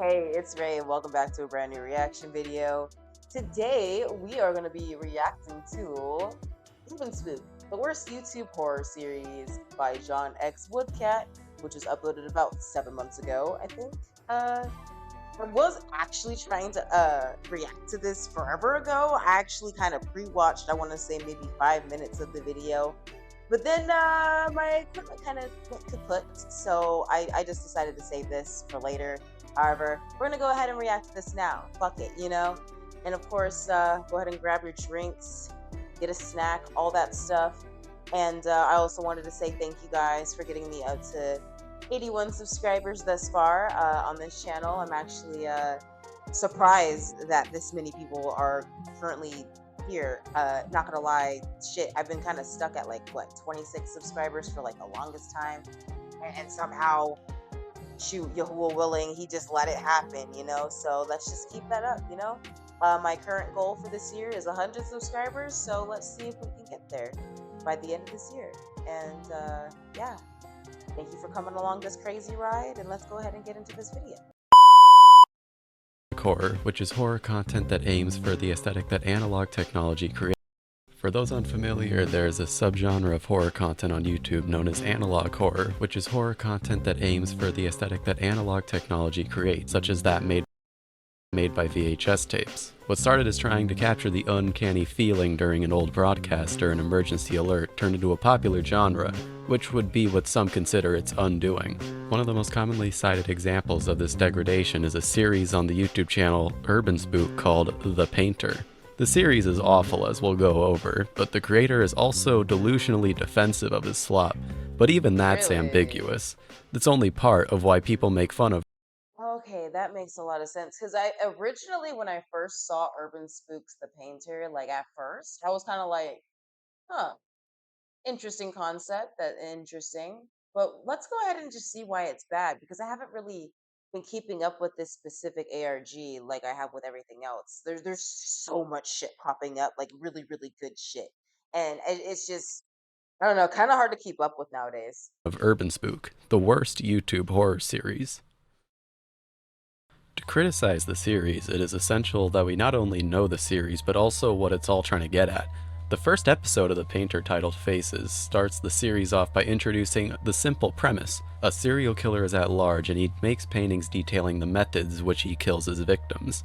Hey, it's Ray, and welcome back to a brand new reaction video. Today, we are going to be reacting to Urbanspook, the worst YouTube horror series by John X Woodcat, which was uploaded about 7 months ago, I think. I was actually trying to react to this forever ago. I actually kind of pre-watched, I want to say maybe 5 minutes of the video. But then my equipment kind of went kaput, so I just decided to save this for later. However, we're gonna go ahead and react to this now. Fuck it, you know? And of course, go ahead and grab your drinks, get a snack, all that stuff. And I also wanted to say thank you guys for getting me up to 81 subscribers thus far on this channel. I'm actually surprised that this many people are currently here. Not gonna lie, shit, I've been kind of stuck at like, what, 26 subscribers for like the longest time. And somehow, shoot, Yahuwah willing, he just let it happen, you know? So let's just keep that up, you know? My current goal for this year is 100 subscribers, so let's see if we can get there by the end of this year. And yeah, thank you for coming along this crazy ride, and let's go ahead and get into this video. Horror, which is horror content that aims for the aesthetic that analog technology creates. For those unfamiliar, there is a subgenre of horror content on YouTube known as analog horror, which is horror content that aims for the aesthetic that analog technology creates, such as that made by VHS tapes. What started as trying to capture the uncanny feeling during an old broadcast or an emergency alert turned into a popular genre, which would be what some consider its undoing. One of the most commonly cited examples of this degradation is a series on the YouTube channel Urbanspook called The Painter. The series is awful, as we'll go over, but the creator is also delusionally defensive of his slop. But even that's ambiguous. That's only part of why people make fun of. Okay, that makes a lot of sense. Because I originally, when I first saw Urbanspook's The Painter, like at first, I was kind of like, huh, interesting concept, that interesting. But let's go ahead and just see why it's bad, because I haven't really been keeping up with this specific ARG like I have with everything else. There's so much shit popping up, like really, really good shit. And it's just, I don't know, kind of hard to keep up with nowadays. Of Urbanspook, the worst YouTube horror series. To criticize the series, it is essential that we not only know the series, but also what it's all trying to get at. The first episode of The Painter, titled Faces, starts the series off by introducing the simple premise. A serial killer is at large and he makes paintings detailing the methods which he kills his victims.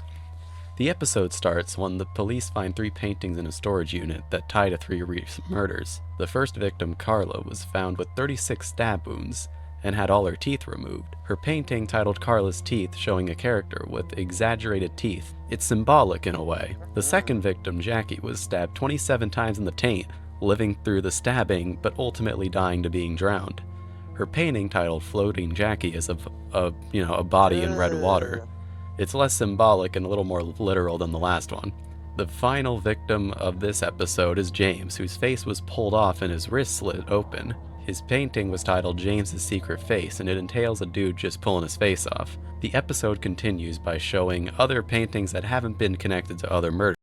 The episode starts when the police find 3 paintings in a storage unit that tie to 3 recent murders. The first victim, Carla, was found with 36 stab wounds and had all her teeth removed. Her painting, titled Carla's Teeth, showing a character with exaggerated teeth. It's symbolic in a way. The second victim, Jackie, was stabbed 27 times in the taint, living through the stabbing but ultimately dying to being drowned. Her painting, titled Floating Jackie, is of a body in red water. It's less symbolic and a little more literal than the last one. The final victim of this episode is James, whose face was pulled off and his wrist slit open. His painting was titled James's Secret Face, and it entails a dude just pulling his face off. The episode continues by showing other paintings that haven't been connected to other murders.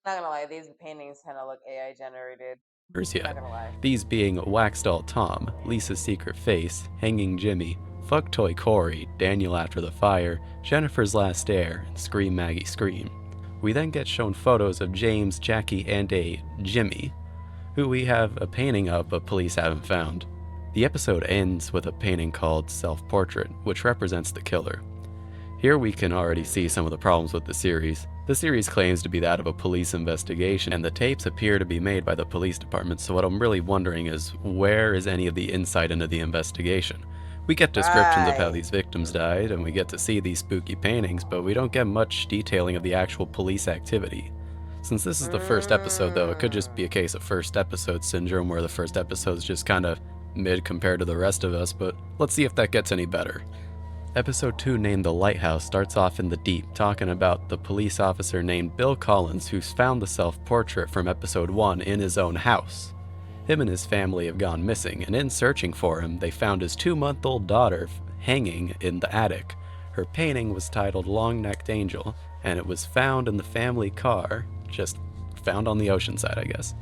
Not gonna lie, these paintings kind of look AI generated. Yet. Not gonna lie. These being Wax Doll Tom, Lisa's Secret Face, Hanging Jimmy, Fuck Toy Corey, Daniel After the Fire, Jennifer's Last Dare, and Scream Maggie Scream. We then get shown photos of James, Jackie, and a Jimmy, who we have a painting of but police haven't found. The episode ends with a painting called Self-Portrait, which represents the killer. Here we can already see some of the problems with the series. The series claims to be that of a police investigation, and the tapes appear to be made by the police department, so what I'm really wondering is, where is any of the insight into the investigation? We get descriptions of how these victims died, and we get to see these spooky paintings, but we don't get much detailing of the actual police activity. Since this is the first episode, though, it could just be a case of first episode syndrome, where the first episode's just kind of mid compared to the rest of us, but let's see if that gets any better. Episode 2, named The Lighthouse, starts off in the deep, talking about the police officer named Bill Collins, who's found the self-portrait from episode 1 in his own house. Him and his family have gone missing, and in searching for him, they found his 2-month-old daughter hanging in the attic. Her painting was titled Long-Necked Angel, and it was found in the family car, just found on the ocean side, I guess.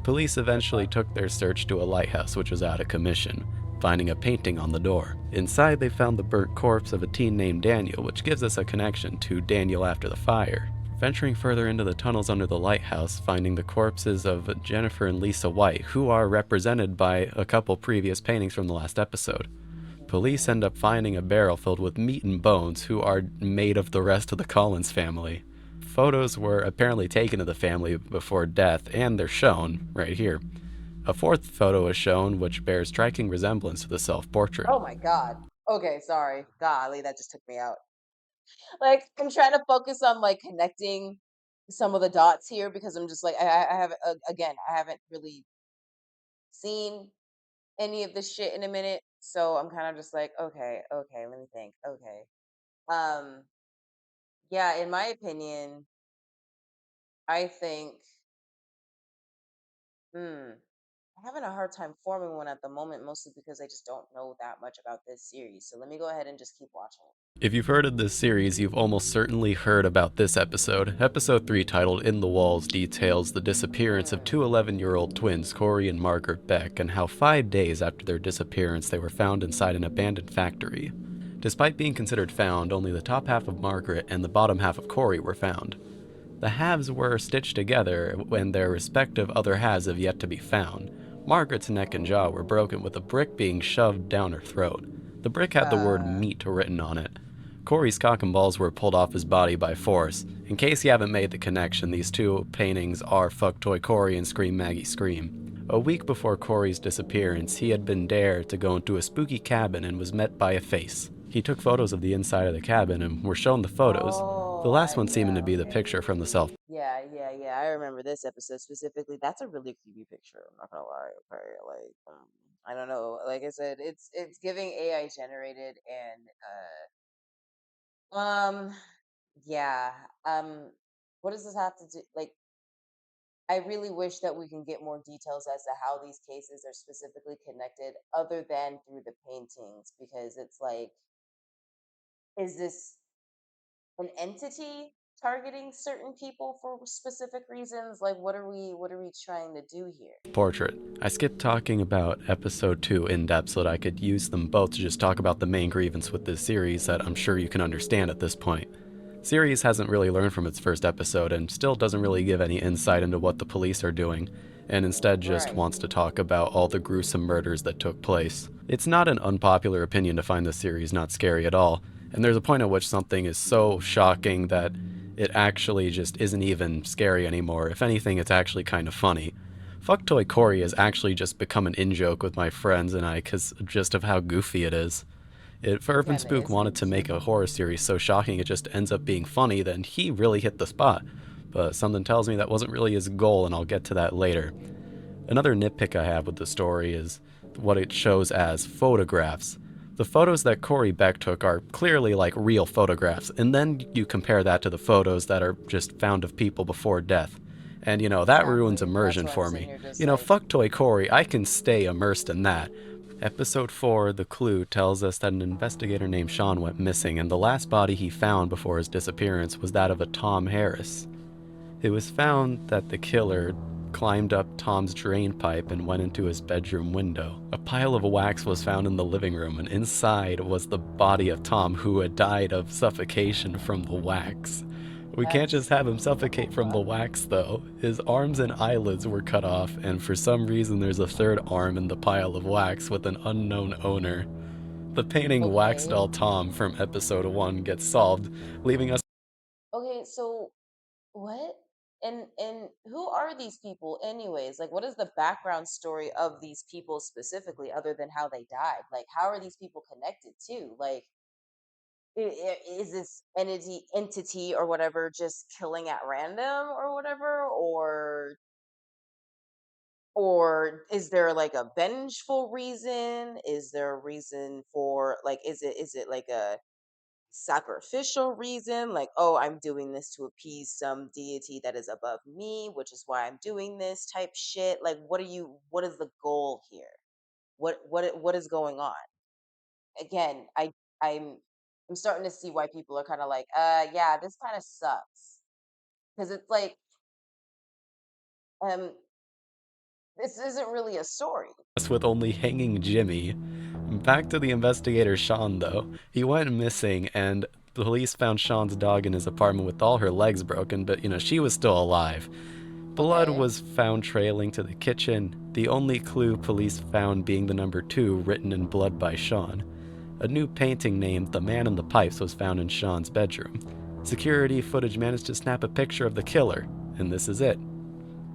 Police eventually took their search to a lighthouse which was out of commission, finding a painting on the door. Inside, they found the burnt corpse of a teen named Daniel, which gives us a connection to Daniel after the fire. Venturing further into the tunnels under the lighthouse, finding the corpses of Jennifer and Lisa White, who are represented by a couple previous paintings from the last episode. Police end up finding a barrel filled with meat and bones, who are made of the rest of the Collins family. Photos were apparently taken of the family before death, and they're shown right here. A fourth photo is shown, which bears striking resemblance to the self-portrait. Oh my God. Okay, sorry. Golly, that just took me out. Like, I'm trying to focus on like connecting some of the dots here because I'm just like, I haven't, again, I haven't really seen any of this shit in a minute. So I'm kind of just like, okay, okay, let me think. Okay. Um, yeah, in my opinion, I think, hmm, I'm having a hard time forming one at the moment, mostly because I just don't know that much about this series. So let me go ahead and just keep watching it. If you've heard of this series, you've almost certainly heard about this episode. Episode 3, titled In the Walls, details the disappearance of two 11-year-old twins, Corey and Margaret Beck, and how 5 days after their disappearance, they were found inside an abandoned factory. Despite being considered found, only the top half of Margaret and the bottom half of Corey were found. The halves were stitched together when their respective other halves have yet to be found. Margaret's neck and jaw were broken, with a brick being shoved down her throat. The brick had the word Uh, meat written on it. Corey's cock and balls were pulled off his body by force. In case you haven't made the connection, these two paintings are Fuck Toy Corey and Scream Maggie Scream. A week before Corey's disappearance, he had been dared to go into a spooky cabin and was met by a face. He took photos of the inside of the cabin and were shown the photos, the oh, last one seeming yeah, to be the okay. picture from the self. Yeah. I remember this episode specifically. That's a really creepy picture. I'm not gonna lie. Okay, like, I don't know. Like I said, it's giving AI generated, and yeah. What does this have to do? Like, I really wish that we can get more details as to how these cases are specifically connected, other than through the paintings, because it's like, is this an entity targeting certain people for specific reasons? Like, what are we trying to do here? Portrait. I skipped talking about episode 2 in depth so that I could use them both to just talk about the main grievance with this series that I'm sure you can understand at this point. Series hasn't really learned from its first episode and still doesn't really give any insight into what the police are doing, and instead just Right. wants to talk about all the gruesome murders that took place. It's not an unpopular opinion to find this series not scary at all, and there's a point at which something is so shocking that it actually just isn't even scary anymore. If anything, it's actually kind of funny. Fuck Toy Corey has actually just become an in-joke with my friends and I because just of how goofy it is. If It Urban kind of Spook is wanted to goofy. make a horror series so shocking it just ends up being funny, then he really hit the spot. But something tells me that wasn't really his goal, and I'll get to that later. Another nitpick I have with the story is what it shows as photographs. The photos that Corey Beck took are clearly like real photographs, and then you compare that to the photos that are just found of people before death. And that ruins Exactly. That's immersion why I'm for sitting me. here just like, Fuck Toy Corey, I can stay immersed in that. Episode 4, The Clue, tells us that an investigator named Sean went missing, and the last body he found before his disappearance was that of a Tom Harris. It was found that the killer climbed up Tom's drain pipe and went into his bedroom window. A pile of wax was found in the living room, and inside was the body of Tom, who had died of suffocation from the wax. We can't just that's have him suffocate from the fuck. wax, though. His arms and eyelids were cut off, and for some reason, there's a third arm in the pile of wax with an unknown owner. The painting Wax Okay. Doll Tom from episode 1 gets solved, leaving us Okay, so what? And who are these people anyways? Like, what is the background story of these people specifically, other than how they died? Like, how are these people connected to? Like, is this entity or whatever just killing at random or whatever, or is there like a vengeful reason? Is there a reason for, like, is it like a sacrificial reason, like, oh, I'm doing this to appease some deity that is above me, which is why I'm doing this type shit? Like, what is the goal here? What is going on? Again, I'm I'm starting to see why people are kind of like, yeah, this kind of sucks, because it's like, um this isn't really a story. with only Hanging Jimmy. Back to the investigator Sean, though. He went missing, and police found Sean's dog in his apartment with all her legs broken, but she was still alive. Blood Okay. was found trailing to the kitchen, the only clue police found being the number 2 written in blood by Sean. A new painting named The Man in the Pipes was found in Sean's bedroom. Security footage managed to snap a picture of the killer, and this is it.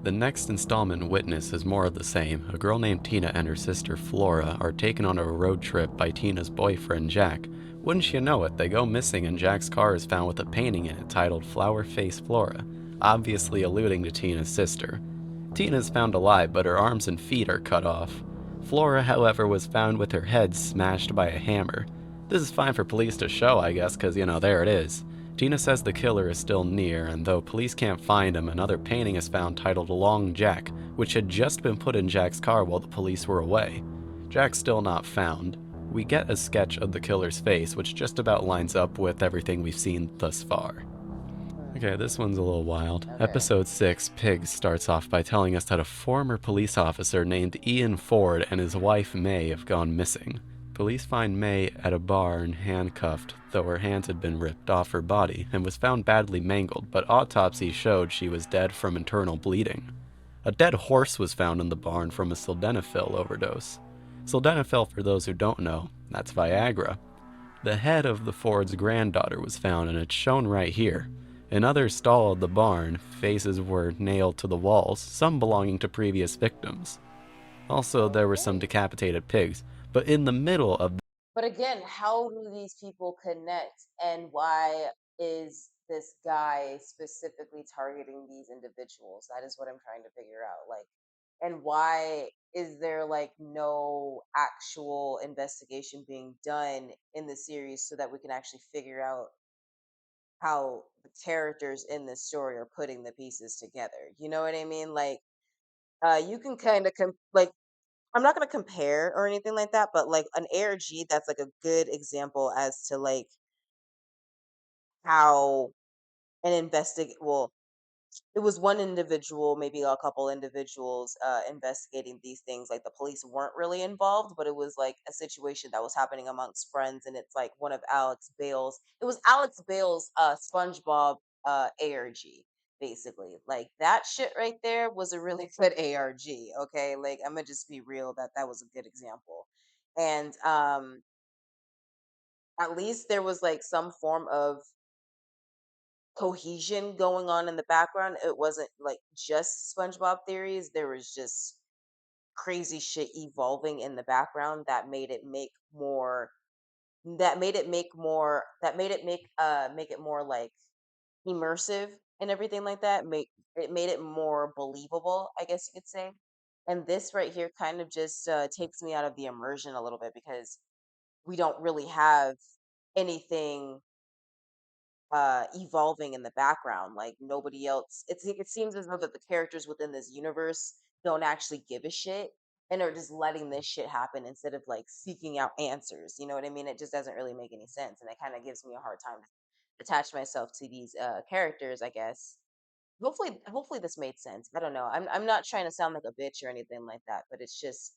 The next installment, Witness, is more of the same. A girl named Tina and her sister Flora are taken on a road trip by Tina's boyfriend Jack. Wouldn't you know it, they go missing and Jack's car is found with a painting in it titled Flower Face Flora, obviously alluding to Tina's sister. Tina is found alive, but her arms and feet are cut off. Flora, however, was found with her head smashed by a hammer. This is fine for police to show, I guess, because, there it is. Tina says the killer is still near, and though police can't find him, another painting is found titled Long Jack, which had just been put in Jack's car while the police were away. Jack's still not found. We get a sketch of the killer's face, which just about lines up with everything we've seen thus far. Okay, this one's a little wild. Okay. Episode 6, Pigs, starts off by telling us that a former police officer named Ian Ford and his wife May have gone missing. Police find May at a bar and handcuffed, though her hands had been ripped off her body, and was found badly mangled, but autopsy showed she was dead from internal bleeding. A dead horse was found in the barn from a sildenafil overdose. Sildenafil, for those who don't know, that's Viagra. The head of the Ford's granddaughter was found, and it's shown right here. In other stall of the barn, faces were nailed to the walls, some belonging to previous victims. Also, there were some decapitated pigs, but in the middle of But again, how do these people connect, and why is this guy specifically targeting these individuals? That is what I'm trying to figure out. Like, and why is there like no actual investigation being done in the series so that we can actually figure out how the characters in this story are putting the pieces together? You know what I mean? Like, you can kind of like, I'm not gonna compare or anything like that, but like an ARG, that's like a good example as to like how an well, it was one individual, maybe a couple individuals investigating these things. Like the police weren't really involved, but it was like a situation that was happening amongst friends, and it's like one of Alex Bale's. It was Alex Bale's SpongeBob ARG. Basically, like that shit right there was a really good ARG. Okay, like I'm gonna just be real that that was a good example, and at least there was like some form of cohesion going on in the background. It wasn't like just SpongeBob theories. There was just crazy shit evolving in the background that made it make more that made it make it more like immersive and everything like that. Make it made it more believable, I guess you could say. And this right here kind of just takes me out of the immersion a little bit because we don't really have anything evolving in the background. Like nobody else, it seems as though that the characters within this universe don't actually give a shit and are just letting this shit happen instead of like seeking out answers. You know what I mean? It just doesn't really make any sense, and it kind of gives me a hard time to attach myself to these characters, I guess. Hopefully this made sense. I don't know. I'm not trying to sound like a bitch or anything like that, but it's just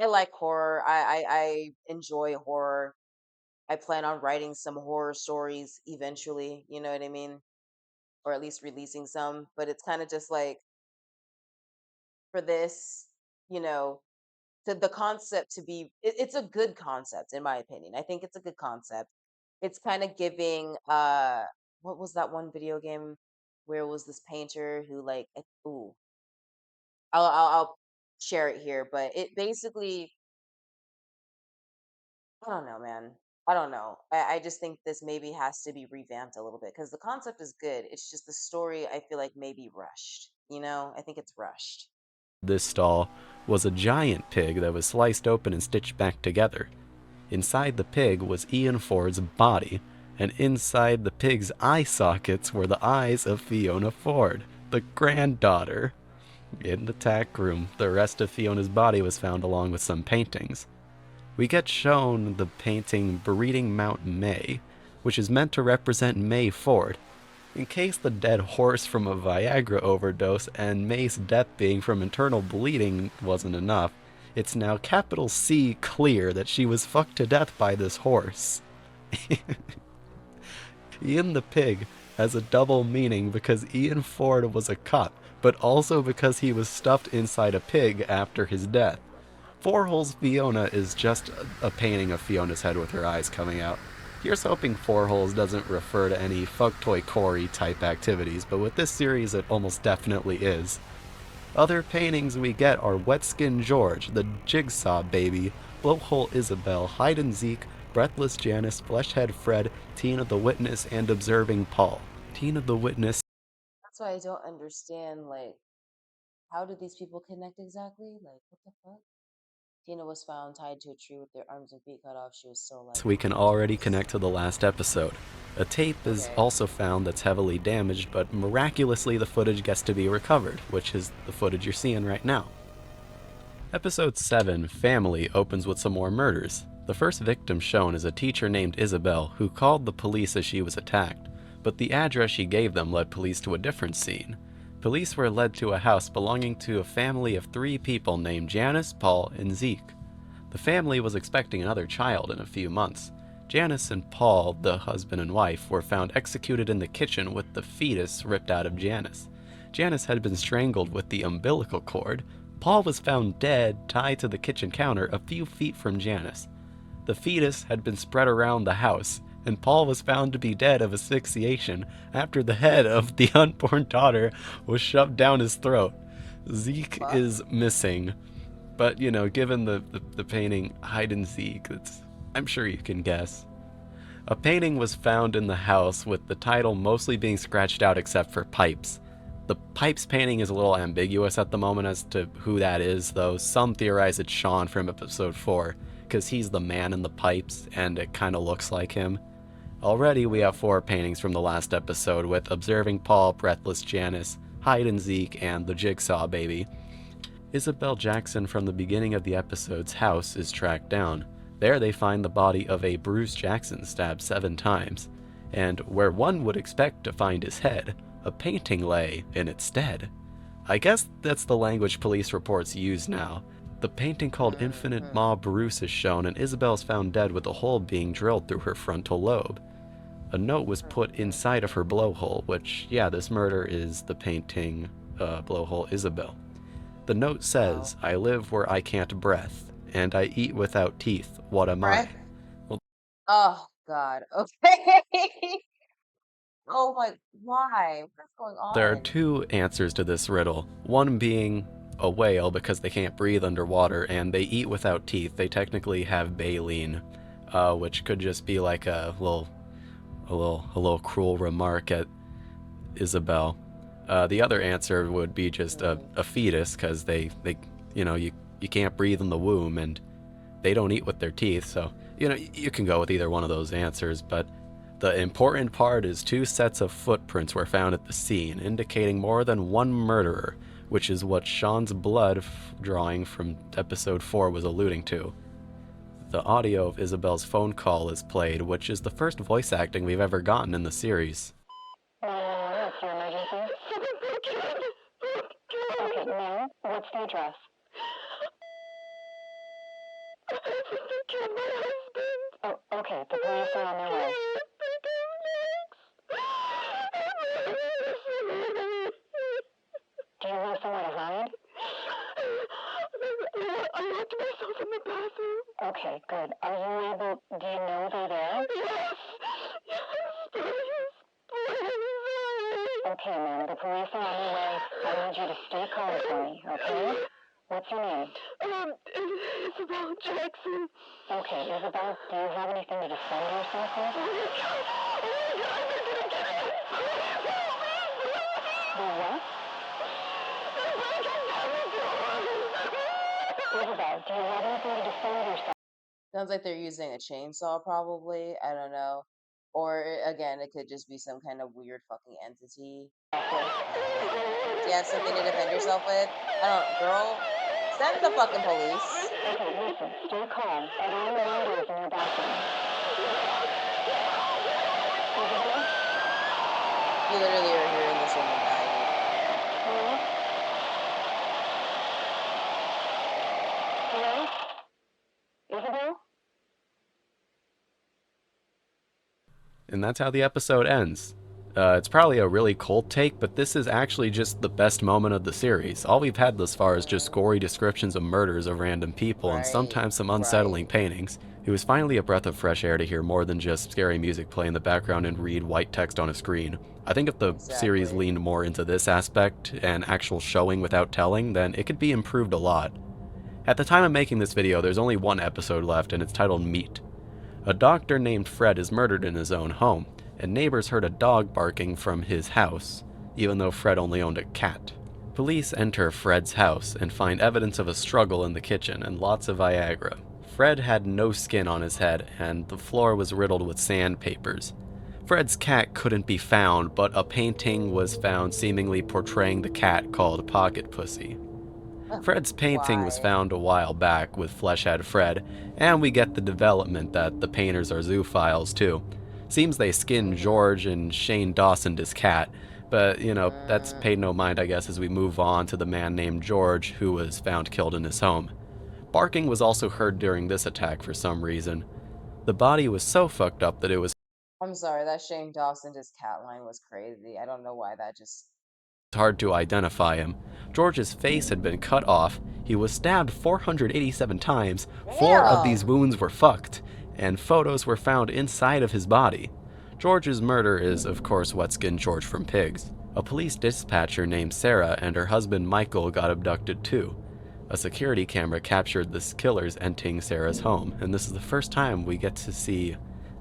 I like horror. I enjoy horror. I plan on writing some horror stories eventually, you know what I mean? Or at least releasing some. But it's kind of just like for this, you know, the concept to be, it's a good concept in my opinion. I think it's a good concept. It's kind of giving, what was that one video game where was this painter who like, ooh, I'll share it here, but it basically, I don't know, man. I don't know. I just think this maybe has to be revamped a little bit because the concept is good. It's just the story I feel like maybe rushed. You know, I think it's rushed. this stall was a giant pig that was sliced open and stitched back together. Inside the pig was Ian Ford's body, and inside the pig's eye sockets were the eyes of Fiona Ford, the granddaughter. In the tack room, the rest of Fiona's body was found along with some paintings. We get shown the painting Breeding Mount May, which is meant to represent May Ford. In case the dead horse from a Viagra overdose and May's death being from internal bleeding wasn't enough, It's now capital C clear that she was fucked to death by this horse. Ian the pig has a double meaning because Ian Ford was a cop, but also because he was stuffed inside a pig after his death. Four Holes Fiona is just a painting of Fiona's head with her eyes coming out. Here's hoping Four Holes doesn't refer to any fucktoy Corey type activities, but with this series it almost definitely is. Other paintings we get are Wet Skin George, the Jigsaw Baby, Blowhole Isabel, Hide and Zeke, Breathless Janice, Fleshhead Fred, Tina the Witness, and Observing Paul. Tina the Witness. That's why I don't understand, like, how did these people connect exactly? Like, what the fuck? Tina was found tied to a tree with their arms and feet cut off. She was still alive. We can already connect to the last episode. A tape is also found that's heavily damaged, but miraculously the footage gets to be recovered, which is the footage you're seeing right now. Episode 7, Family, opens with some more murders. The first victim shown is a teacher named Isabel, who called the police as she was attacked, but the address she gave them led police to a different scene. Police were led to a house belonging to a family of 3 people named Janice, Paul, and Zeke. The family was expecting another child in a few months. Janice and Paul, the husband and wife, were found executed in the kitchen with the fetus ripped out of Janice. Janice had been strangled with the umbilical cord. Paul was found dead, tied to the kitchen counter a few feet from Janice. The fetus had been spread around the house, and Paul was found to be dead of asphyxiation after the head of the unborn daughter was shoved down his throat. Zeke is missing, but given the painting Hide and Zeke, I'm sure you can guess. A painting was found in the house with the title mostly being scratched out except for Pipes. The Pipes painting is a little ambiguous at the moment as to who that is, though some theorize it's Sean from episode 4, because he's the man in the pipes and it kind of looks like him. Already we have 4 paintings from the last episode with Observing Paul, Breathless Janice, Hide and Zeke, and the Jigsaw Baby. Isabel Jackson from the beginning of the episode's house is tracked down. There they find the body of a Bruce Jackson stabbed 7 times, and where one would expect to find his head, a painting lay in its stead. I guess that's the language police reports use now. The painting called Infinite Ma Bruce is shown, and Isabel is found dead with a hole being drilled through her frontal lobe. A note was put inside of her blowhole, which, this murder is the painting Blowhole Isabel. The note says, I live where I can't breath, and I eat without teeth. What am I? Well, oh, God. Okay. Oh my, why? What's going on? There are 2 answers to this riddle. One being a whale because they can't breathe underwater, and they eat without teeth. They technically have baleen, which could just be like a little cruel remark at Isabel. The other answer would be just a fetus, because they you can't breathe in the womb, and they don't eat with their teeth. So you can go with either one of those answers, but the important part is 2 sets of footprints were found at the scene, indicating more than one murderer, which is what Sean's blood drawing from episode 4 was alluding to. The audio of Isabel's phone call is played, which is the first voice acting we've ever gotten in the series. What's your emergency? Okay, now, what's the address? They killed my husband. Oh, okay, the police are on their way. Do you have somewhere to hide? I locked myself in the bathroom. Okay, good. Are you able, do you know they're there? Yes, please. Okay, ma'am, the police are on their way. I need you to stay calm for me, okay? What's your name? Isabel Jackson. Okay, Isabel, do you have anything to defend yourself with? Oh my God, they're gonna get it. The what? Isabel, do you have anything to defend yourself? Sounds like they're using a chainsaw, probably. I don't know. Or again, it could just be some kind of weird fucking entity. Do you have something to defend yourself with? Girl, send the fucking police. Okay, listen, stay calm. Are there any windows in your bathroom? Isabel? You literally are hearing this woman die. Hello? Hello? And that's how the episode ends. It's probably a really cold take, but this is actually just the best moment of the series. All we've had thus far is just gory descriptions of murders of random people and Right. sometimes some unsettling paintings. It was finally a breath of fresh air to hear more than just scary music play in the background and read white text on a screen. I think if the series Exactly. leaned more into this aspect and actual showing without telling, then it could be improved a lot. At the time of making this video, there's only one episode left and it's titled Meat. A doctor named Fred is murdered in his own home, and neighbors heard a dog barking from his house, even though Fred only owned a cat. Police enter Fred's house and find evidence of a struggle in the kitchen and lots of Viagra. Fred had no skin on his head, and the floor was riddled with sandpapers. Fred's cat couldn't be found, but a painting was found seemingly portraying the cat called Pocket Pussy. Fred's painting was Why? found a while back with Fleshhead Fred, and we get the development that the painters are zoophiles too. Seems they skinned George and Shane Dawsoned his cat, but that's paid no mind I guess as we move on to the man named George who was found killed in his home. Barking was also heard during this attack for some reason. The body was so fucked up that it was I'm sorry, that Shane Dawson his cat line was crazy. I don't know why that just. hard to identify him. George's face had been cut off, he was stabbed 487 times, 4 of these Damn! wounds were fucked, and photos were found inside of his body. George's murder is, of course, what skinned George from pigs. A police dispatcher named Sarah and her husband Michael got abducted too. A security camera captured the killers entering Sarah's home, and this is the first time we get to see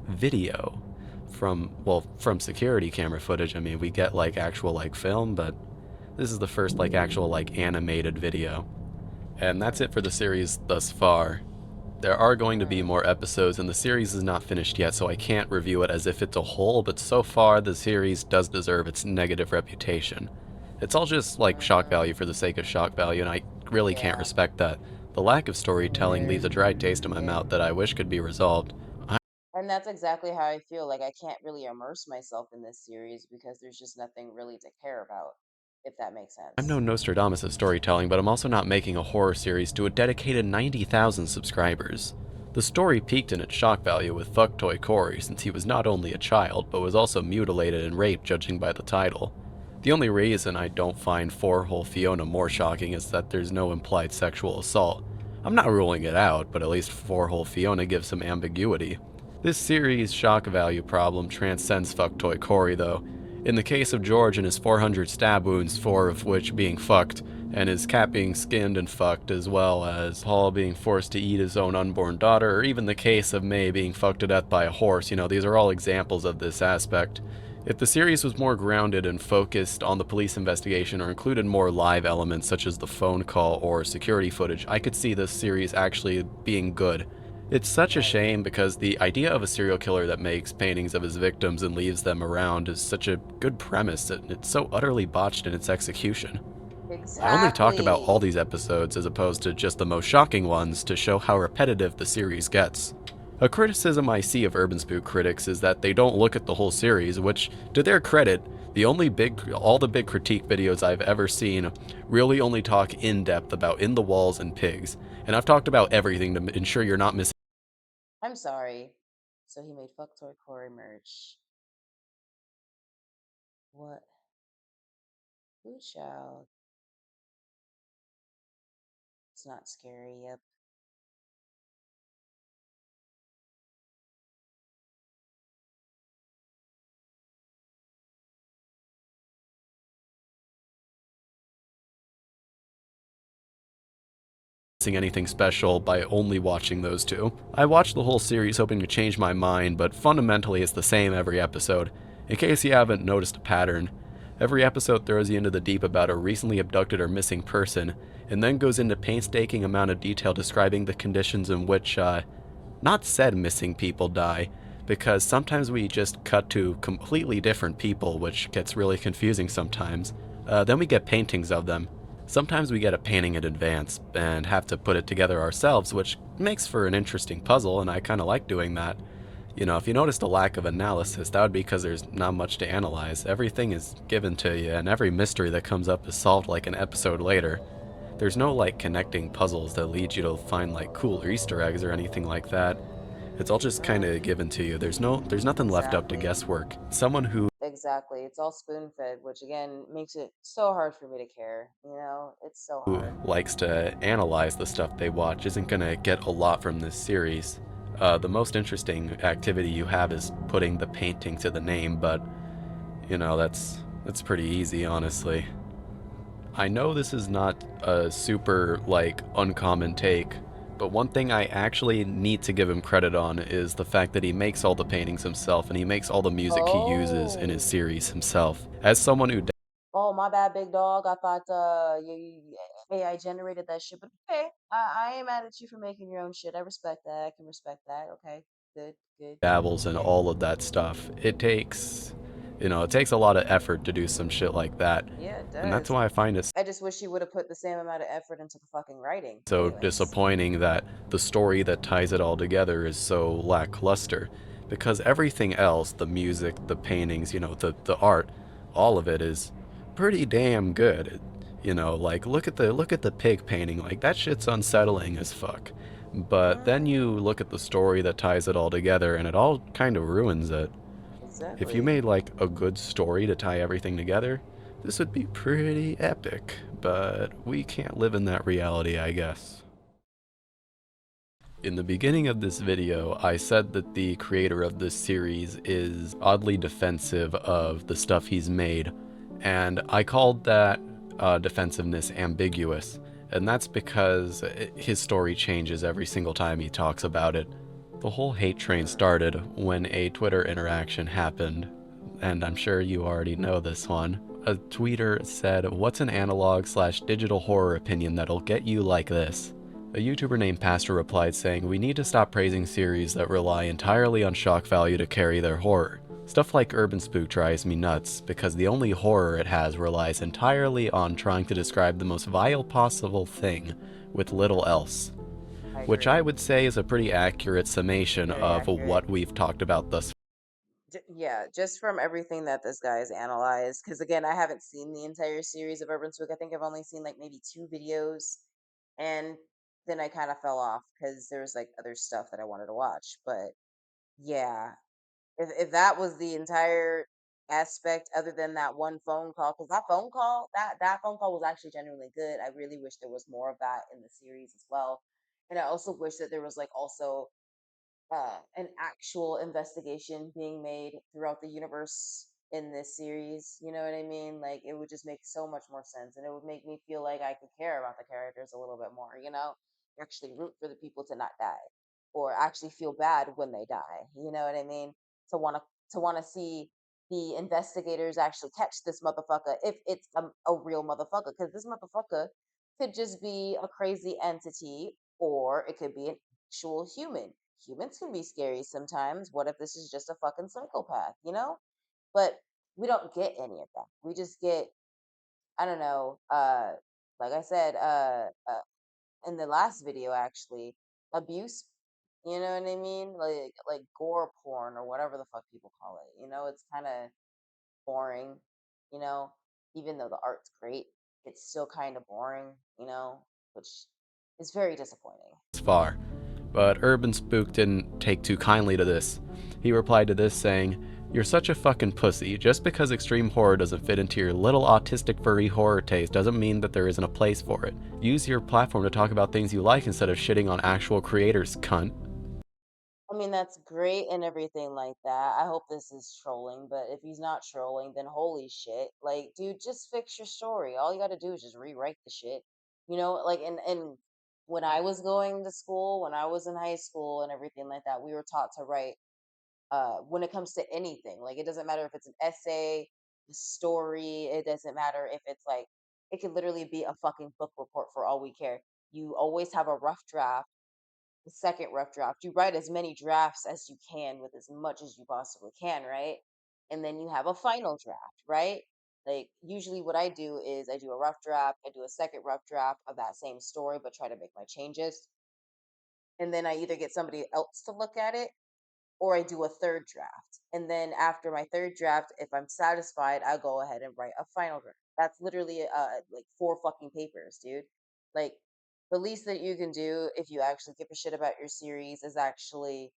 video from security camera footage. I mean, we get actual film, but this is the first actual animated video. And that's it for the series thus far. There are going to be more episodes, and the series is not finished yet, so I can't review it as if it's a whole, but so far the series does deserve its negative reputation. It's all just shock value for the sake of shock value, and I really can't respect that. The lack of storytelling leaves a dry taste in my mouth that I wish could be resolved. And that's exactly how I feel. Like, I can't really immerse myself in this series because there's just nothing really to care about, if that makes I'm sense. no Nostradamus of storytelling, but I'm also not making a horror series to a dedicated 90,000 subscribers. The story peaked in its shock value with Fuck Toy Corey, since he was not only a child, but was also mutilated and raped, judging by the title. The only reason I don't find 4-hole Fiona more shocking is that there's no implied sexual assault. I'm not ruling it out, but at least 4-hole Fiona gives some ambiguity. This series' shock value problem transcends Fuck Toy Corey, though. In the case of George and his 400 stab wounds, 4 of which being fucked, and his cat being skinned and fucked, as well as Paul being forced to eat his own unborn daughter, or even the case of May being fucked to death by a horse, these are all examples of this aspect. If the series was more grounded and focused on the police investigation or included more live elements such as the phone call or security footage, I could see this series actually being good. It's such a shame because the idea of a serial killer that makes paintings of his victims and leaves them around is such a good premise, and it's so utterly botched in its execution. I only talk about all Exactly. these episodes as opposed to just the most shocking ones to show how repetitive the series gets. A criticism I see of Urbanspook critics is that they don't look at the whole series, which, to their credit, all the big critique videos I've ever seen really only talk in depth about In the Walls and pigs, and I've talked about everything to ensure you're not missing. I'm sorry. So he made Fuck Toy Corey merch. What? Who child? It's not scary, yep. Anything special by only watching those two. I watched the whole series hoping to change my mind, but fundamentally it's the same every episode. In case you haven't noticed a pattern, every episode throws you into the deep about a recently abducted or missing person, and then goes into painstaking amount of detail describing the conditions in which, not said missing people die, because sometimes we just cut to completely different people, which gets really confusing sometimes. Then we get paintings of them. Sometimes we get a painting in advance and have to put it together ourselves, which makes for an interesting puzzle, and I kind of like doing that. If you noticed a lack of analysis, that would be because there's not much to analyze. Everything is given to you, and every mystery that comes up is solved an episode later. There's no connecting puzzles that lead you to find cool Easter eggs or anything like that. It's all just kind of given to you. There's nothing left up to Exactly. guesswork. Someone who Exactly. It's all spoon fed, which again makes it so hard for me to care. It's so hard. likes to analyze the stuff they watch isn't gonna get a lot from this series. The most interesting activity you have is putting the painting to the name, but that's pretty easy, honestly. I know this is not a super, uncommon take, but one thing I actually need to give him credit on is the fact that he makes all the paintings himself and he makes all the music he uses in his Oh. series himself. As someone who Oh, my bad, big dog. I thought AI generated that shit, but okay. I ain't mad at you for making your own shit. I respect that. I can respect that. Okay. Good, good. dabbles in Okay. all of that stuff, it takes a lot of effort to do some shit like that. Yeah, it And that's does. why I find it I just wish you would have put the same amount of effort into the fucking writing. so Anyways. disappointing that the story that ties it all together is so lackluster. Because everything else, the music, the paintings, the art, all of it is pretty damn good. Look at the pig painting, like that shit's unsettling as fuck. But then Mm, you look at the story that ties it all together and it all kind of ruins it. If you exactly. made like a good story to tie everything together, this would be pretty epic, but we can't live in that reality, I guess. In the beginning of this video, I said that the creator of this series is oddly defensive of the stuff he's made, and I called that defensiveness ambiguous, and that's because his story changes every single time he talks about it. The whole hate train Mm, started when a Twitter interaction happened, and I'm sure you already know this one. A tweeter said, "What's an analog/digital horror opinion that'll get you like this?" A YouTuber named Pastor replied saying, "We need to stop praising series that rely entirely on shock value to carry their horror. Stuff like Urbanspook drives me nuts because the only horror it has relies entirely on trying to describe the most vile possible thing with little else." I Which agree. I would say is a pretty accurate summation Very of accurate. what we've talked about thus Yeah, just from everything that this guy has analyzed. Because again, I haven't seen the entire series of Urbanspook. I think I've only seen like maybe two videos, and then I kind of fell off because there was like other stuff that I wanted to watch. But yeah, if that was the entire aspect, other than that one phone call, because that phone call was actually genuinely good. I really wish there was more of that in the series as well, and I also wish that there was like also an actual investigation being made throughout the universe in this series. You know what I mean? Like it would just make so much more sense, and it would make me feel like I could care about the characters a little bit more. Actually root for the people to not die, or actually feel bad when they die. You know what I mean? To want to see the investigators actually catch this motherfucker if it's a real motherfucker, because this motherfucker could just be a crazy entity, or it could be an actual human. Humans can be scary sometimes. What if this is just a fucking psychopath? But we don't get any of that. We just get, I don't know, like I said, in the last video actually, abuse. You know what I mean? Like gore porn or whatever the fuck people call it. It's kind of boring. You know, even though the art's great, it's still kind of boring. Which is very disappointing. far. But Urban Spook didn't take too kindly to this. He replied to this saying, "You're such a fucking pussy. Just because extreme horror doesn't fit into your little autistic furry horror taste doesn't mean that there isn't a place for it. Use your platform to talk about things you like instead of shitting on actual creators, cunt." I mean, that's great and everything like that. I hope this is trolling, but if he's not trolling, then holy shit. Like, dude, just fix your story. All you got to do is just rewrite the shit. Like, and when I was going to school, when I was in high school and everything like that, we were taught to write when it comes to anything. Like, it doesn't matter if it's an essay, a story, it doesn't matter if it's like, it could literally be a fucking book report for all we care. You always have a rough draft, the second rough draft. You write as many drafts as you can with as much as you possibly can, right? And then you have a final draft, right? Like usually what I do is I do a rough draft, I do a second rough draft of that same story, but try to make my changes. And then I either get somebody else to look at it or I do a third draft. And then after my third draft, if I'm satisfied, I'll go ahead and write a final draft. That's literally like four fucking papers, dude. Like the least that you can do if you actually give a shit about your series is actually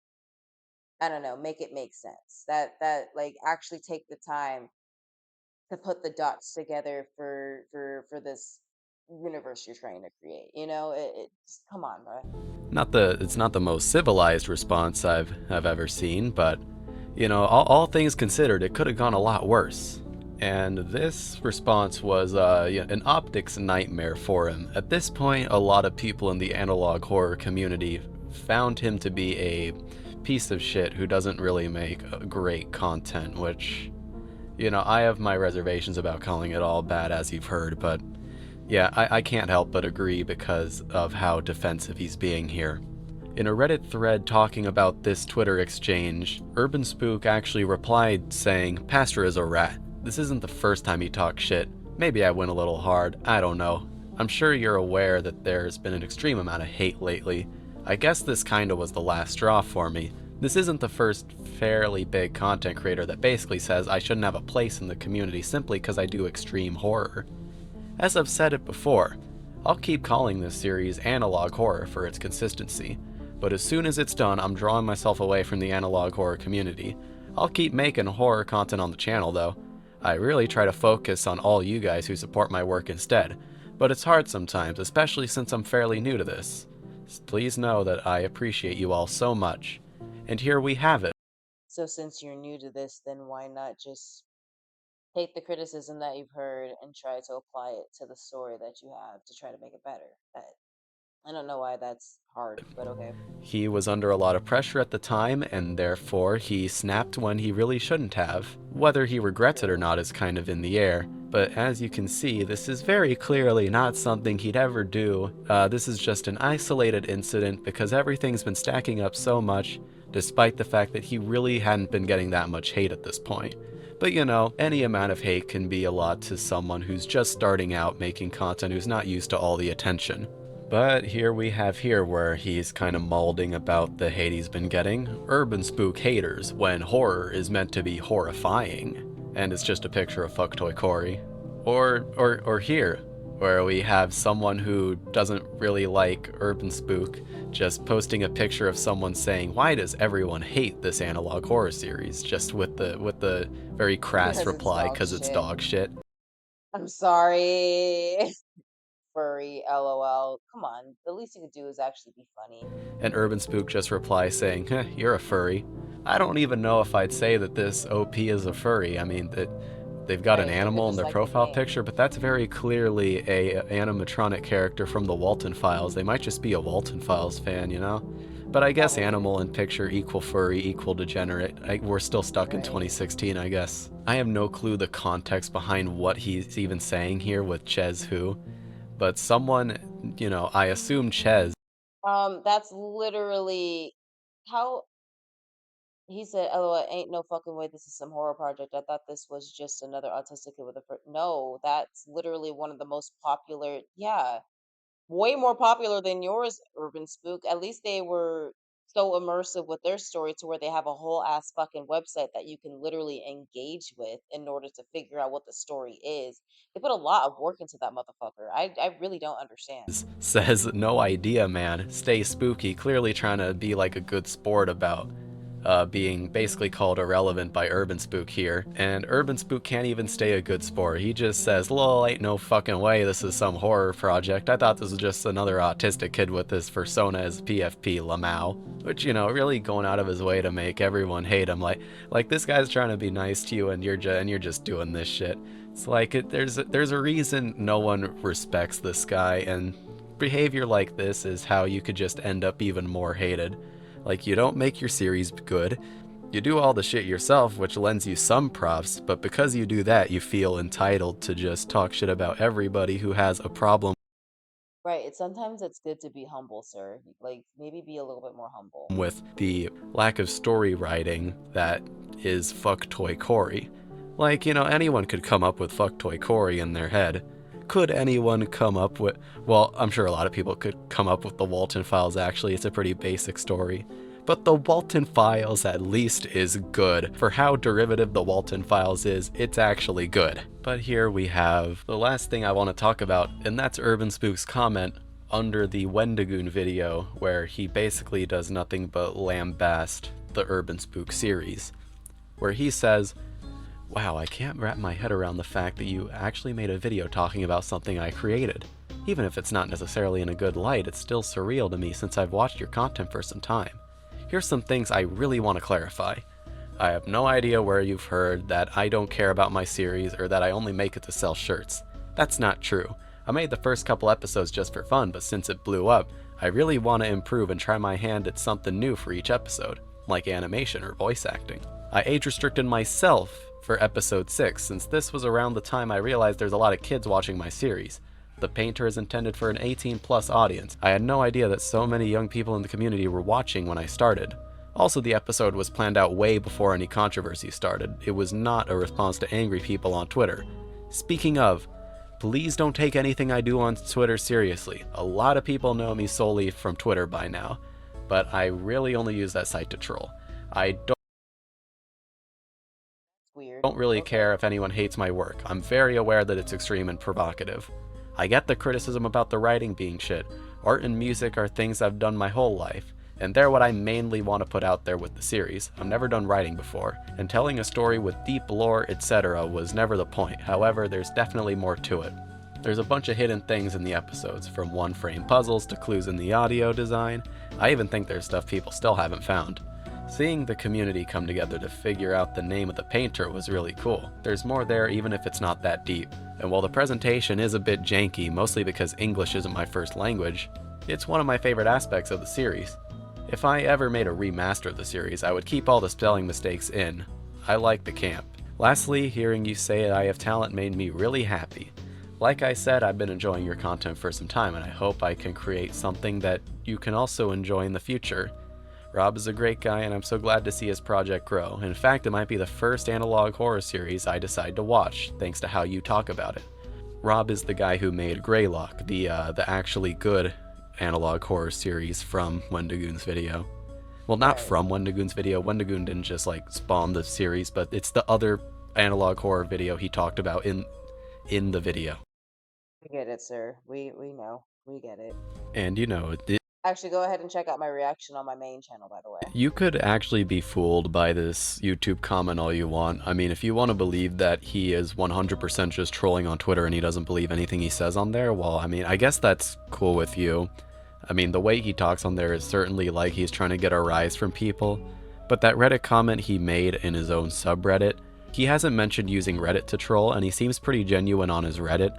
I don't know, make it make sense. Like actually take the time to put the dots together for this universe you're trying to create. You know, it just, come on, bro. It's not the most civilized response I've ever seen, but you know, all things considered, it could have gone a lot worse. And this response was an optics nightmare for him. At this point, a lot of people in the analog horror community found him to be a piece of shit who doesn't really make great content, which, you know, I have my reservations about calling it all bad, as you've heard, but yeah, I can't help but agree because of how defensive he's being here. In a Reddit thread talking about this Twitter exchange, Urbanspook actually replied saying, "Pastor is a rat. This isn't the first time he talks shit. Maybe I went a little hard, I don't know. I'm sure you're aware that there's been an extreme amount of hate lately. I guess this kinda was the last straw for me. This isn't the first fairly big content creator that basically says I shouldn't have a place in the community simply because I do extreme horror. As I've said it before, I'll keep calling this series analog horror for its consistency, but as soon as it's done, I'm drawing myself away from the analog horror community. I'll keep making horror content on the channel though. I really try to focus on all you guys who support my work instead, but it's hard sometimes, especially since I'm fairly new to this. Please know that I appreciate you all so much. And here we have it." So since you're new to this, then why not just take the criticism that you've heard and try to apply it to the story that you have to try to make it better? I don't know why that's hard, but okay. He was under a lot of pressure at the time, and therefore he snapped when he really shouldn't have. Whether he regrets it or not is kind of in the air, but as you can see, this is very clearly not something he'd ever do. This is just an isolated incident because everything's been stacking up so much, despite the fact that he really hadn't been getting that much hate at this point. But you know, any amount of hate can be a lot to someone who's just starting out making content, who's not used to all the attention. But here we have where he's kind of mauling about the hate he's been getting. Urbanspook haters, when horror is meant to be horrifying. And it's just a picture of Fucktoy Corey. Or here, where we have someone who doesn't really like Urbanspook just posting a picture of someone saying, "Why does everyone hate this analog horror series?" Just with the very crass Because it's reply, dog "'Cause it's shit." dog shit." I'm sorry. Furry, lol. Come on, the least you could do is actually be funny. And Urbanspook just replies saying, "You're a furry." I don't even know if I'd say that this OP is a furry. I mean, that they've got an Right, animal in just their like the profile name. picture, but that's very clearly a animatronic character from the Walton Files. They might just be a Walton Files fan, you know? But I guess Probably. animal and picture equal furry equal degenerate. We're still stuck in Right. 2016, I guess. I have no clue the context behind what he's even saying here with Ches Who, but someone, you know, I assume Ches That's literally how he said, "LOL, ain't no fucking way this is some horror project. I thought this was just another autistic kid with a no, that's literally one of the most popular, yeah, way more popular than yours, Urban Spook. At least they were so immersive with their story to where they have a whole ass fucking website that you can literally engage with in order to figure out what the story is. They put a lot of work into that motherfucker. I really don't understand. says, "No idea, man. Stay spooky," clearly trying to be like a good sport about being basically called irrelevant by Urbanspook here. And Urbanspook can't even stay a good sport. He just says, "Lol, ain't no fucking way this is some horror project. I thought this was just another autistic kid with this persona as PFP Lamau." Which, you know, really going out of his way to make everyone hate him. Like this guy's trying to be nice to you and you're just doing this shit. It's like there's a reason no one respects this guy, and behavior like this is how you could just end up even more hated. Like, you don't make your series good, you do all the shit yourself, which lends you some props, but because you do that, you feel entitled to just talk shit about everybody who has a problem Right. Sometimes it's good to be humble, sir. Like maybe be a little bit more humble. with the lack of story writing that is Fucktoy Corey. Like, you know, anyone could come up with Fucktoy Corey in their head. Could anyone come up with, well, I'm sure a lot of people could come up with the Walton Files actually, it's a pretty basic story. But the Walton Files at least is good. For how derivative the Walton Files is, it's actually good. But here we have the last thing I want to talk about, and that's Urbanspook's comment under the Wendigoon video, where he basically does nothing but lambast the Urbanspook series, where he says, "Wow, I can't wrap my head around the fact that you actually made a video talking about something I created. Even if it's not necessarily in a good light, it's still surreal to me since I've watched your content for some time. Here's some things I really want to clarify. I have no idea where you've heard that I don't care about my series or that I only make it to sell shirts. That's not true. I made the first couple episodes just for fun, but since it blew up, I really want to improve and try my hand at something new for each episode, like animation or voice acting. I age restricted myself for episode 6, since this was around the time I realized there's a lot of kids watching my series. The Painter is intended for an 18 plus audience. I had no idea that so many young people in the community were watching when I started. Also, the episode was planned out way before any controversy started. It was not a response to angry people on Twitter. Speaking of, please don't take anything I do on Twitter seriously. A lot of people know me solely from Twitter by now, but I really only use that site to troll. I It's weird. don't really Okay. care if anyone hates my work. I'm very aware that it's extreme and provocative. I get the criticism about the writing being shit. Art and music are things I've done my whole life, and they're what I mainly want to put out there with the series. I've never done writing before, and telling a story with deep lore, etc. was never the point. However, there's definitely more to it. There's a bunch of hidden things in the episodes, from one-frame puzzles to clues in the audio design. I even think there's stuff people still haven't found. Seeing the community come together to figure out the name of the painter was really cool. There's more there even if it's not that deep. And while the presentation is a bit janky, mostly because English isn't my first language, it's one of my favorite aspects of the series. If I ever made a remaster of the series, I would keep all the spelling mistakes in. I like the camp. Lastly, hearing you say I have talent made me really happy. Like I said, I've been enjoying your content for some time, and I hope I can create something that you can also enjoy in the future. Rob is a great guy, and I'm so glad to see his project grow. In fact, it might be the first analog horror series I decide to watch, thanks to how you talk about it. Rob is the guy who made Greylock, the actually good analog horror series from Wendigoon's video. Well, not Right. from Wendigoon's video. Wendigoon didn't just like spawn the series, but it's the other analog horror video he talked about in the video. We get it, sir. We know. We get it. And you know, Actually, go ahead and check out my reaction on my main channel, by the way. you could actually be fooled by this YouTube comment all you want. I mean, if you want to believe that he is 100% just trolling on Twitter and he doesn't believe anything he says on there, well, I mean, I guess that's cool with you. I mean, the way he talks on there is certainly like he's trying to get a rise from people. But that Reddit comment he made in his own subreddit, he hasn't mentioned using Reddit to troll, and he seems pretty genuine on his Reddit.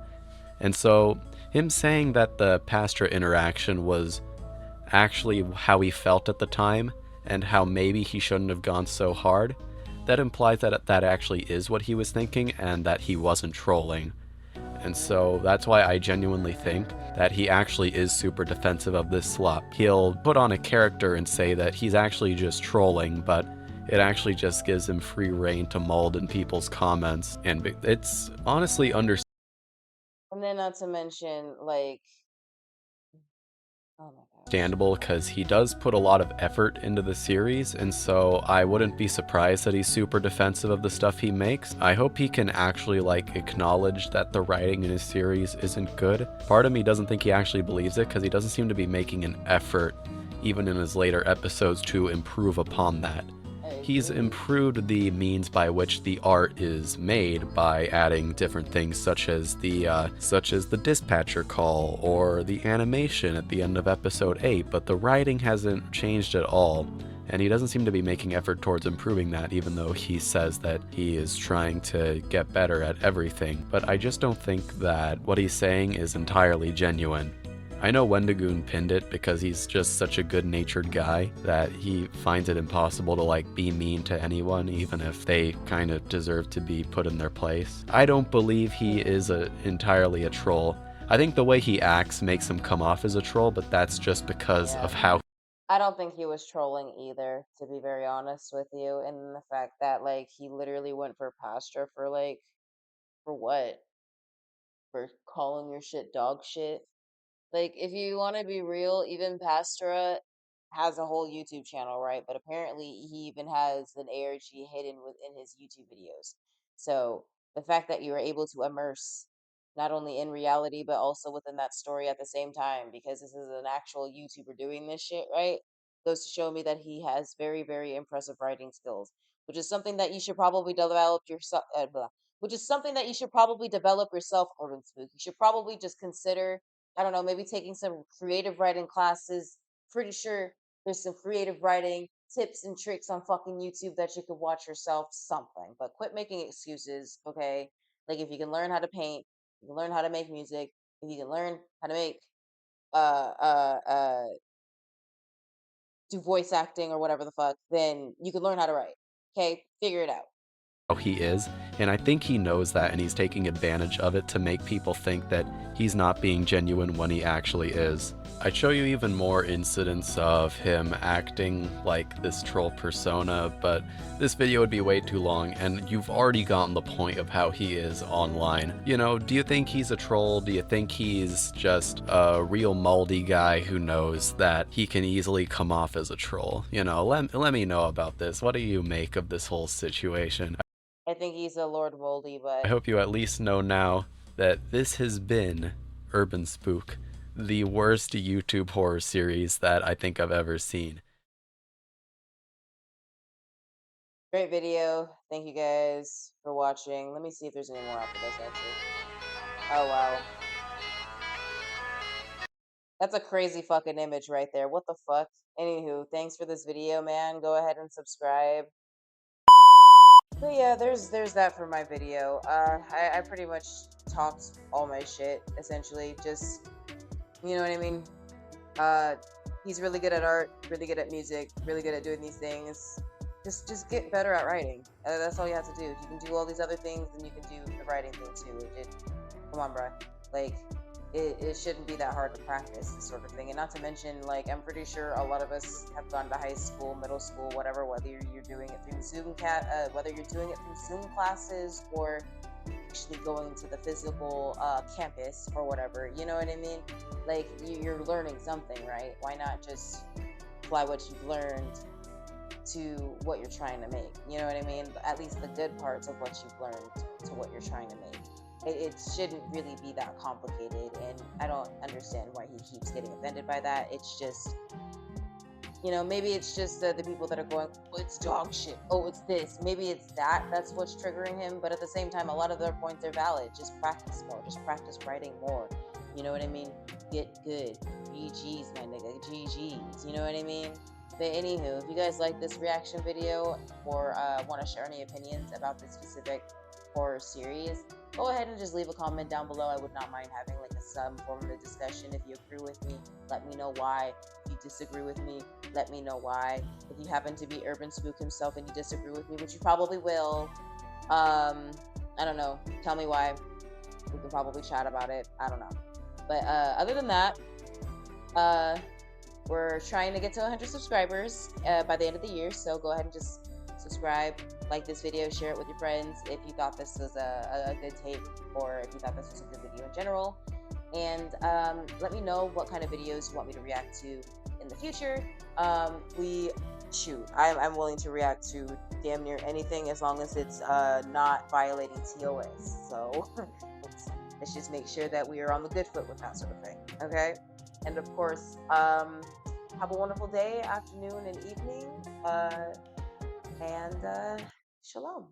And so, him saying that the Pastra interaction was actually how he felt at the time, and how maybe he shouldn't have gone so hard, that implies that that actually is what he was thinking and that he wasn't trolling. And so that's why I genuinely think that he actually is super defensive of this slop. He'll put on a character and say that he's actually just trolling, but it actually just gives him free reign to mold in people's comments. And it's honestly understandable And then not to mention, like, oh my gosh. because he does put a lot of effort into the series, and so I wouldn't be surprised that he's super defensive of the stuff he makes. I hope he can actually like acknowledge that the writing in his series isn't good. Part of me doesn't think he actually believes it because he doesn't seem to be making an effort even in his later episodes to improve upon that. He's improved the means by which the art is made by adding different things such as the dispatcher call or the animation at the end of episode 8, but the writing hasn't changed at all, and he doesn't seem to be making effort towards improving that, even though he says that he is trying to get better at everything. But I just don't think that what he's saying is entirely genuine. I know Wendigoon pinned it because he's just such a good-natured guy that he finds it impossible to like be mean to anyone, even if they kind of deserve to be put in their place. I don't believe he is entirely a troll. I think the way he acts makes him come off as a troll, but that's just because of how I don't think he was trolling either, to be very honest with you. And the fact that, like, he literally went for Pastra for, like, for what? For calling your shit dog shit? Like, if you want to be real, even Pastora has a whole YouTube channel, right? But apparently, he even has an ARG hidden within his YouTube videos. So the fact that you were able to immerse not only in reality but also within that story at the same time, because this is an actual YouTuber doing this shit, right? goes to show me that he has very, very impressive writing skills, which is something that you should probably develop yourself. Which is something that you should probably develop yourself, Urbanspook. You should probably just consider, I don't know, maybe taking some creative writing classes. Pretty sure there's some creative writing tips and tricks on fucking YouTube that you could watch yourself, something. But quit making excuses, okay? Like if you can learn how to paint, you can learn how to make music, if you can learn how to make uh uh uh do voice acting or whatever the fuck, then you can learn how to write. Okay? Figure it out. He is, and I think he knows that, and he's taking advantage of it to make people think that he's not being genuine when he actually is. I'd show you even more incidents of him acting like this troll persona, but this video would be way too long, and you've already gotten the point of how he is online. You know, do you think he's a troll? Do you think he's just a real moldy guy who knows that he can easily come off as a troll? You know, let me know about this. What do you make of this whole situation? I think he's a Lord Moldy, I but hope you at least know now that this has been Urbanspook, the worst YouTube horror series that I think I've ever seen. great video. Thank you guys for watching. Let me see if there's any more after this, actually. Oh, wow. That's a crazy fucking image right there. What the fuck? Anywho, thanks for this video, man. Go ahead and subscribe. So yeah, there's that for my video. I pretty much talked all my shit, essentially. Just, you know what I mean? He's really good at art, really good at music, really good at doing these things. Just get better at writing. That's all you have to do. If you can do all these other things, then you can do the writing thing too. Come on, bruh. Like, it shouldn't be that hard to practice this sort of thing. And not to mention, like, I'm pretty sure a lot of us have gone to high school, middle school, whatever, whether you're doing it through whether you're doing it through Zoom classes or actually going to the physical campus or whatever. You know what I mean? Like, you're learning something, right? Why not just apply what you've learned to what you're trying to make? You know what I mean? At least the good parts of what you've learned to what you're trying to make. It shouldn't really be that complicated, and I don't understand why he keeps getting offended by that. It's just, you know, maybe it's just the people that are going, oh, it's dog shit, oh, it's this. Maybe it's that's what's triggering him, but at the same time, a lot of their points are valid. Just practice more, just practice writing more. You know what I mean? Get good. GG's, my nigga. GG's. You know what I mean? But anywho, if you guys like this reaction video or want to share any opinions about this specific horror series, go ahead and just leave a comment down below. I would not mind having like some form of a discussion. If you agree with me, let me know why. If you disagree with me, let me know why. If you happen to be Urbanspook himself and you disagree with me, which you probably will, I don't know, tell me why. We can probably chat about it. I don't know. But other than that, we're trying to get to 100 subscribers by the end of the year, so go ahead and just subscribe, like this video, share it with your friends if you thought this was a good take, or if you thought this was a good video in general. And let me know what kind of videos you want me to react to in the future. I'm willing to react to damn near anything as long as it's not violating TOS. So let's just make sure that we are on the good foot with that sort of thing. Okay? And of course, have a wonderful day, afternoon, and evening. And shalom.